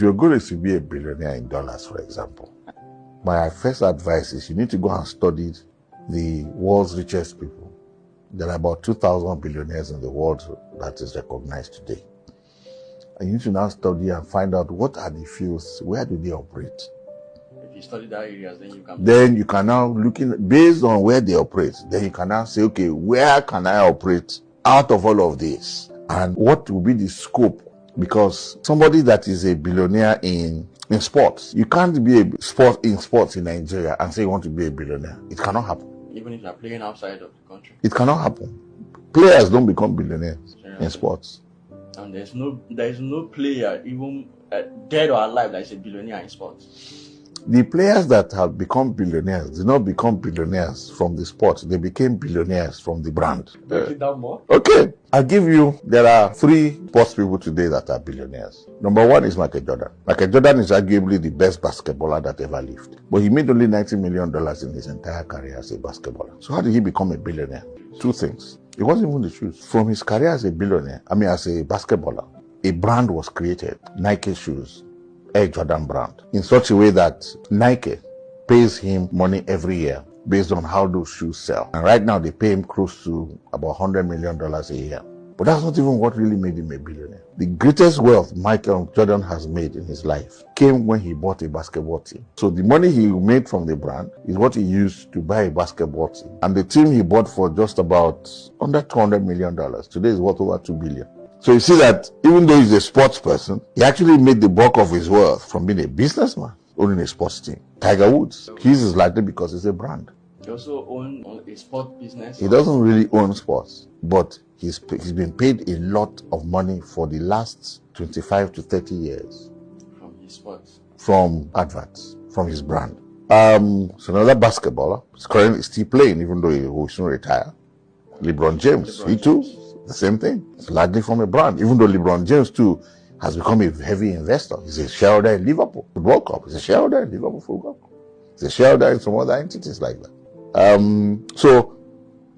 Your goal is to be a billionaire in dollars, for example. My first advice is you need to go and study the world's richest people. There are about 2,000 billionaires in the world that is recognized today. And you need to now study and find out what are the fields, where do they operate. If you study that areas, then you can now based on where they operate, then you can now say, okay, where can I operate out of all of this? And what will be the scope? Because somebody that is a billionaire in sports, you can't be a sports in Nigeria and say you want to be a billionaire. It cannot happen. Even if you're playing outside of the country. It cannot happen. Players don't become billionaires in sports. And there is no player, even dead or alive, that is a billionaire in sports. The players that have become billionaires did not become billionaires from the sport. They became billionaires from the brand. Break it down more. Okay. There are 3 sports people today that are billionaires. Number 1 is Michael Jordan. Michael Jordan is arguably the best basketballer that ever lived. But he made only $90 million in his entire career as a basketballer. So how did he become a billionaire? 2 things. It wasn't even the truth. From his career as a basketballer, a brand was created. Nike shoes. Air Jordan brand, in such a way that Nike pays him money every year based on how those shoes sell. And right now they pay him close to about $100 million a year. But that's not even what really made him a billionaire. The greatest wealth Michael Jordan has made in his life came when he bought a basketball team. So the money he made from the brand is what he used to buy a basketball team. And the team he bought for just about under $200 million. Today is worth over $2 billion. So you see that even though he's a sports person, he actually made the bulk of his wealth from being a businessman, owning a sports team. Tiger Woods, his is likely because it's a brand. He also owns a sport business. He doesn't really own sports, but he's been paid a lot of money for the last 25 to 30 years. From his sports? From adverts, from his brand. So another basketballer, he's currently still playing, even though he will soon retire. LeBron James, he too. The same thing. It's largely from a brand. Even though LeBron James too has become a heavy investor. He's a shareholder in Liverpool Football Club. He's a shareholder in Liverpool Football Club. He's a shareholder in some other entities like that. So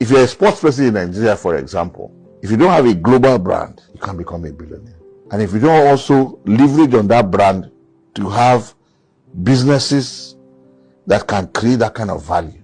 if you're a sports person in Nigeria, for example, if you don't have a global brand, you can't become a billionaire. And if you don't also leverage on that brand to have businesses that can create that kind of value,